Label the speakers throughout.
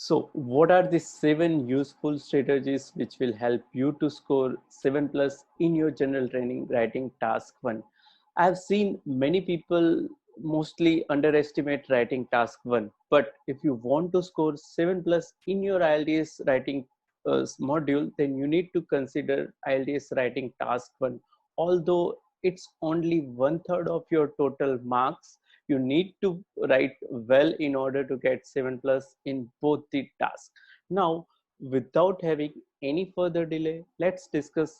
Speaker 1: So, what are the 7 useful strategies which will help you to score 7 plus in your general training writing task 1? I have seen many people mostly underestimate writing task 1, but if you want to score 7 plus in your IELTS writing module, then you need to consider IELTS writing task 1. Although it's only 1/3 of your total marks, you need to write well in order to get 7 plus in both the tasks. Now, without having any further delay, let's discuss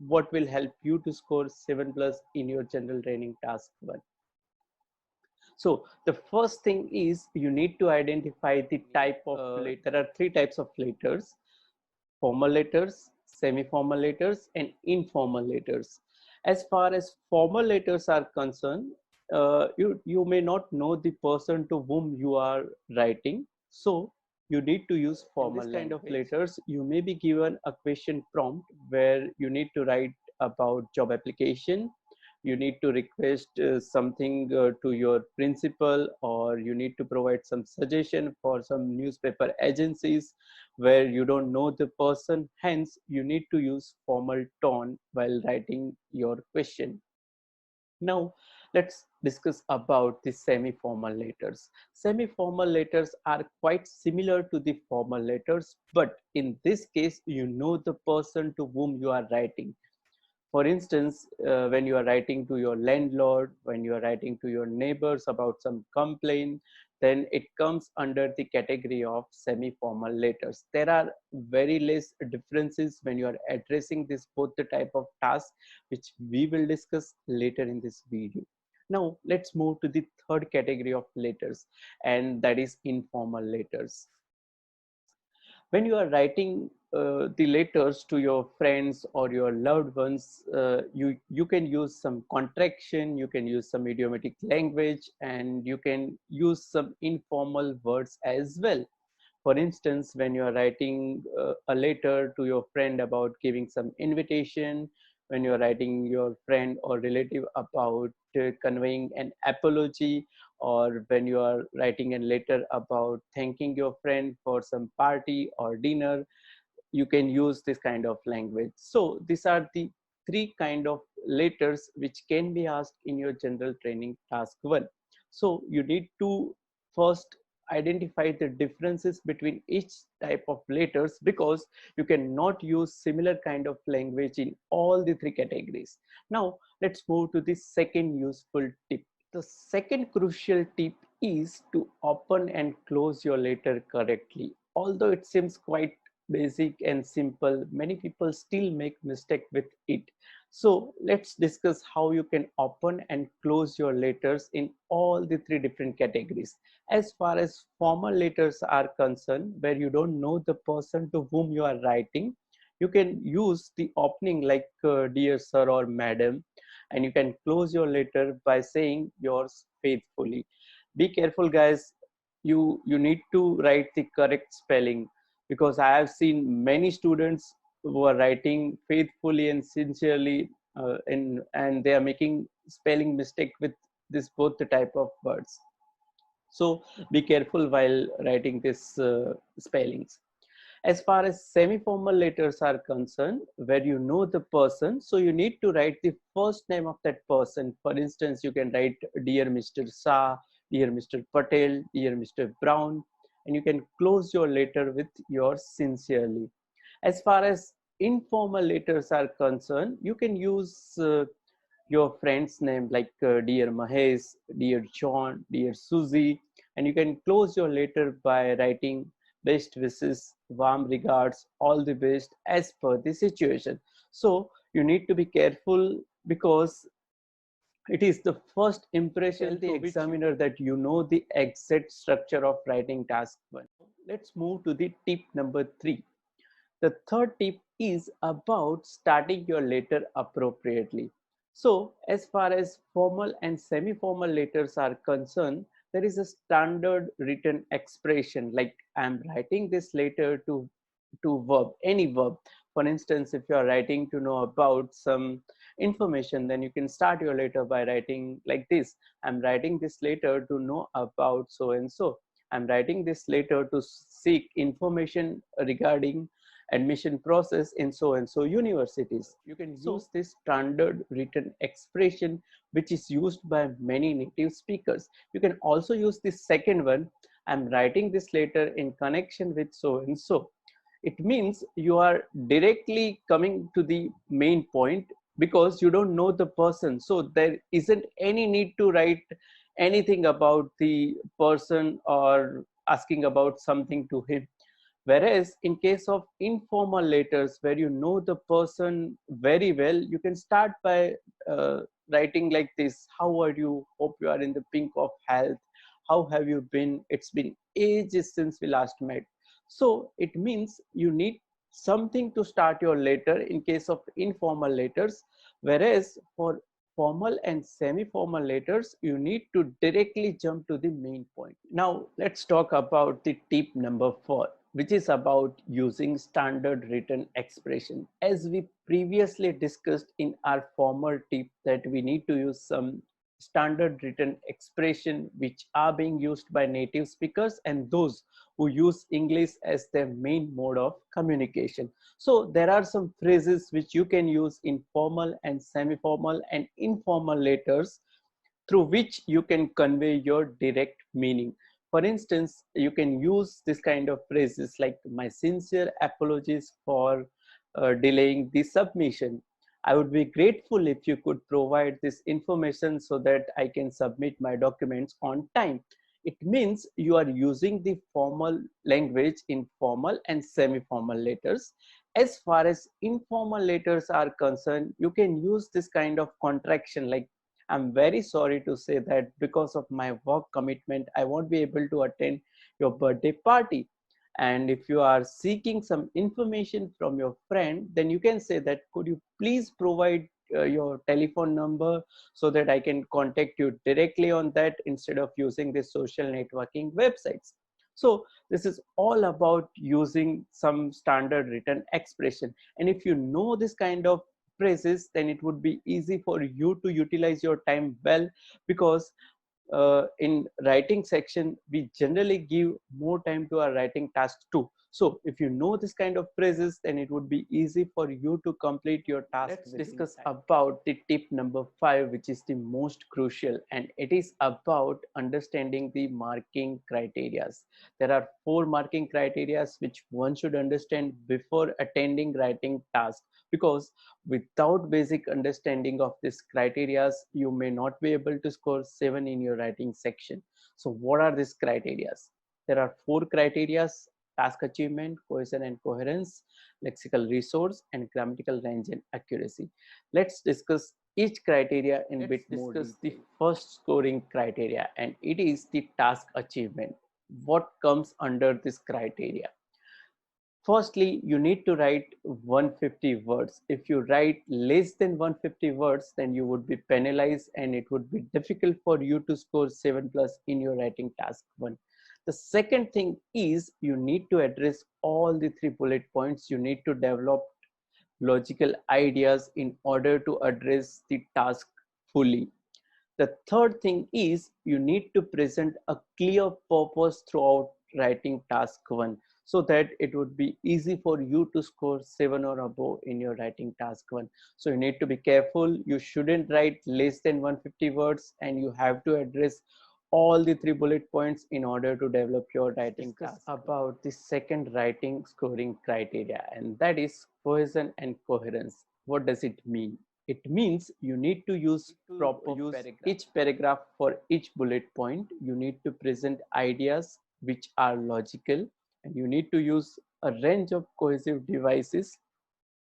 Speaker 1: what will help you to score 7 plus in your general training task 1. So the first thing is you need to identify the type of there are 3 types of letters: formal letters, semi-formal letters, and informal letters. As far as formal letters are concerned, you may not know the person to whom you are writing, so you need to use formal. In this kind of letters, you may be given a question prompt where you need to write about job application. You need to request something to your principal, or you need to provide some suggestion for some newspaper agencies where you don't know the person. Hence, you need to use formal tone while writing your question. Now, let's discuss about the semi-formal letters. Semi-formal letters are quite similar to the formal letters, but in this case, you know the person to whom you are writing. For instance, when you are writing to your landlord, when you are writing to your neighbors about some complaint, then it comes under the category of semi-formal letters. There are very less differences when you are addressing this both the type of task, which we will discuss later in this video. Now let's move to the third category of letters, and that is informal letters. When you are writing the letters to your friends or your loved ones, you can use some contraction, you can use some idiomatic language, and you can use some informal words as well. For instance, when you are writing a letter to your friend about giving some invitation, when you are writing your friend or relative about conveying an apology, or when you are writing a letter about thanking your friend for some party or dinner, you can use this kind of language. So these are the 3 kind of letters which can be asked in your general training task 1. So you need to first identify the differences between each type of letters, because you cannot use similar kind of language in all the 3 categories. Now let's move to the second useful tip. The second crucial tip is to open and close your letter correctly. Although it seems quite basic and simple, many people still make mistake with it. So let's discuss how you can open and close your letters in all the 3 different categories. As far as formal letters are concerned, where you don't know the person to whom you are writing, you can use the opening like dear sir or madam, and you can close your letter by saying yours faithfully. Be careful, guys. You need to write the correct spelling, because I have seen many students who are writing faithfully and sincerely, and they are making spelling mistake with this both the type of words. So be careful while writing this spellings. As far as semi-formal letters are concerned, where you know the person, so you need to write the first name of that person. For instance, you can write dear Mr. Shah, dear Mr. Patel, dear Mr. Brown, and you can close your letter with yours sincerely. As far as informal letters are concerned, you can use your friend's name like dear Mahesh, dear John, dear Susie, and you can close your letter by writing best wishes, warm regards, all the best as per the situation. So you need to be careful, because it is the first impression to the examiner that you know the exact structure of writing task 1. Let's move to the tip number 3. The third tip is about starting your letter appropriately. So, as far as formal and semi-formal letters are concerned, there is a standard written expression like I'm writing this letter to verb, any verb. For instance, if you are writing to know about some information, then you can start your letter by writing like this: I'm writing this letter to know about so and so. I'm writing this letter to seek information regarding admission process in so and so universities. You can use this standard written expression which is used by many native speakers. You can also use the second one. I'm writing this letter in connection with so and so. It means you are directly coming to the main point because you don't know the person, so there isn't any need to write anything about the person or asking about something to him. Whereas in case of informal letters where you know the person very well, you can start by uh, writing like this: how are you, hope you are in the pink of health, how have you been, it's been ages since we last met. So it means you need something to start your letter in case of informal letters, whereas for formal and semi-formal letters you need to directly jump to the main point. Now let's talk about the tip number 4, which is about using standard written expression. As we previously discussed in our former tip that we need to use some standard written expression which are being used by native speakers and those who use English as their main mode of communication. So there are some phrases which you can use in formal and semi-formal and informal letters through which you can convey your direct meaning. For instance, you can use this kind of phrases like my sincere apologies for delaying the submission. I would be grateful if you could provide this information so that I can submit my documents on time. It means you are using the formal language in formal and semi-formal letters. As far as informal letters are concerned, you can use this kind of contraction like, I'm very sorry to say that because of my work commitment, I won't be able to attend your birthday party. And if you are seeking some information from your friend, then you can say that, could you please provide your telephone number so that I can contact you directly on that instead of using the social networking websites. So this is all about using some standard written expression. And if you know this kind of phrases, then it would be easy for you to utilize your time well, because in writing section we generally give more time to our writing task too. So if you know this kind of phrases, then it would be easy for you to complete your task. Let's discuss about the tip number 5, which is the most crucial, and it is about understanding the marking criterias. There are 4 marking criterias which one should understand before attending writing task, because without basic understanding of these criterias you may not be able to score 7 in your writing section. So what are these criterias? There are 4 criterias: task achievement, cohesion and coherence, lexical resource, and grammatical range and accuracy. Let's discuss each criteria in bit more detail. The first scoring criteria, and it is the task achievement. What comes under this criteria? Firstly, you need to write 150 words. If you write less than 150 words, then you would be penalized and it would be difficult for you to score 7 plus in your writing task 1. The second thing is you need to address all the 3 bullet points. You need to develop logical ideas in order to address the task fully. The third thing is you need to present a clear purpose throughout writing task 1 so that it would be easy for you to score 7 or above in your writing task 1. So you need to be careful. You shouldn't write less than 150 words and you have to address all the 3 bullet points in order to develop your writing task. About the second writing scoring criteria, and that is cohesion and coherence. What does it mean? It means you need to use proper paragraph. Each paragraph for each bullet point. You need to present ideas which are logical, and you need to use a range of cohesive devices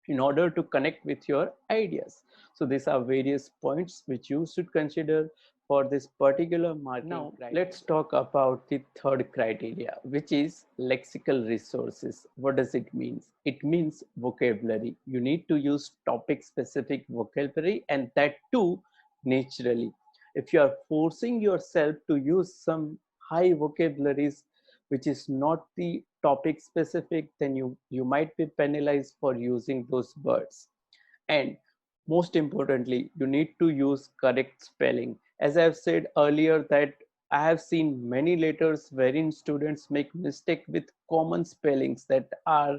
Speaker 1: in order to connect with your ideas. So these are various points which you should consider for this particular marking. Now let's talk about the third criteria, which is lexical resources. What does it mean? It means vocabulary. You need to use topic specific vocabulary, and that too naturally. If you are forcing yourself to use some high vocabularies which is not the topic specific, then you might be penalized for using those words. And most importantly, you need to use correct spelling. As I've said earlier that I have seen many letters wherein students make mistake with common spellings that are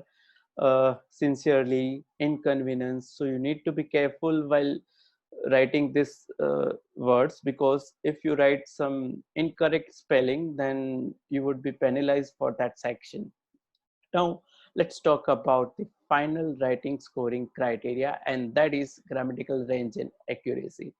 Speaker 1: sincerely inconvenience. So you need to be careful while writing these words, because if you write some incorrect spelling, then you would be penalized for that section. Now, let's talk about the final writing scoring criteria, and that is grammatical range and accuracy.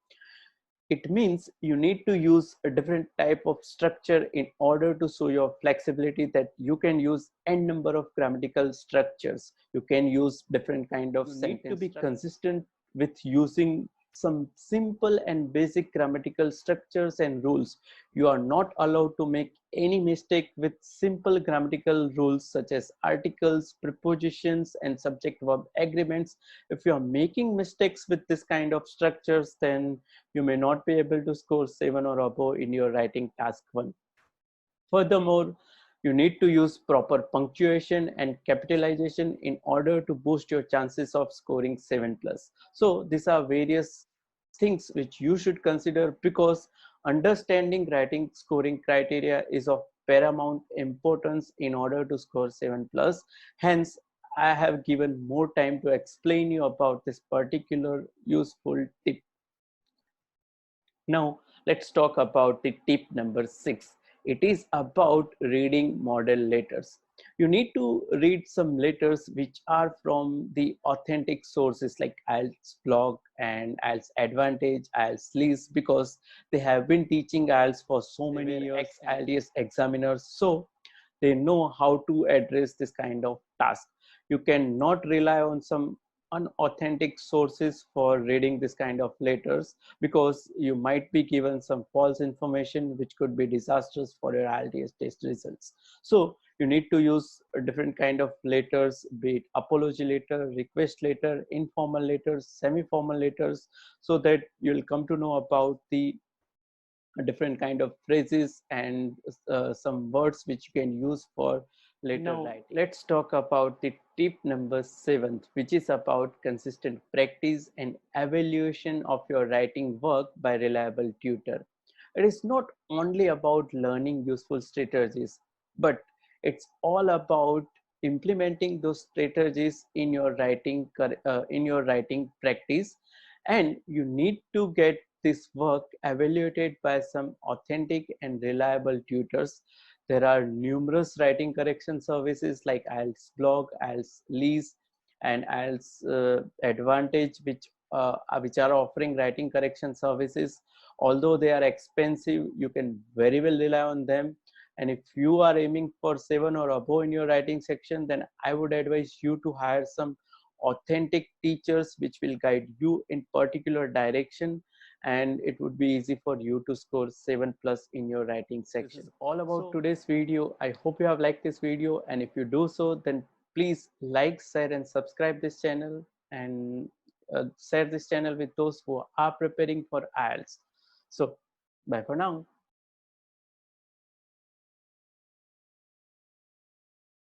Speaker 1: It means you need to use a different type of structure in order to show your flexibility, that you can use n number of grammatical structures. You can use different kind of sentence. You need to be consistent with using some simple and basic grammatical structures and rules. You are not allowed to make any mistake with simple grammatical rules such as articles, prepositions, and subject verb agreements. If you are making mistakes with this kind of structures, then you may not be able to score 7 or above in your writing task 1. Furthermore, you need to use proper punctuation and capitalization in order to boost your chances of scoring 7 plus. So these are various things which you should consider, because understanding writing scoring criteria is of paramount importance in order to score 7 plus. Hence, I have given more time to explain you about this particular useful tip. Now, let's talk about the tip number 6. It is about reading model letters. You need to read some letters which are from the authentic sources like Ielts blog and Ielts Advantage, Ielts List, because they have been teaching Ielts for so many years, ex-IELTS examiners, so they know how to address this kind of task. You cannot rely on some unauthentic sources for reading this kind of letters, because you might be given some false information which could be disastrous for your IELTS test results. So you need to use a different kind of letters, be it apology letter, request letter, informal letters, semi-formal letters, so that you'll come to know about the different kind of phrases and some words which you can use for later writing. Let's talk about the tip number 7, which is about consistent practice and evaluation of your writing work by reliable tutor. It is not only about learning useful strategies, but it's all about implementing those strategies in your writing practice. And you need to get this work evaluated by some authentic and reliable tutors. There are numerous writing correction services like IELTS blog, IELTS Lease, and IELTS Advantage, which are offering writing correction services. Although they are expensive, you can very well rely on them. And if you are aiming for 7 or above in your writing section, then I would advise you to hire some authentic teachers which will guide you in particular direction, and it would be easy for you to score 7 plus in your writing section. This is all about today's video. I hope you have liked this video, and if you do so, then please like, share, and subscribe this channel, and share this channel with those who are preparing for IELTS. So bye for now.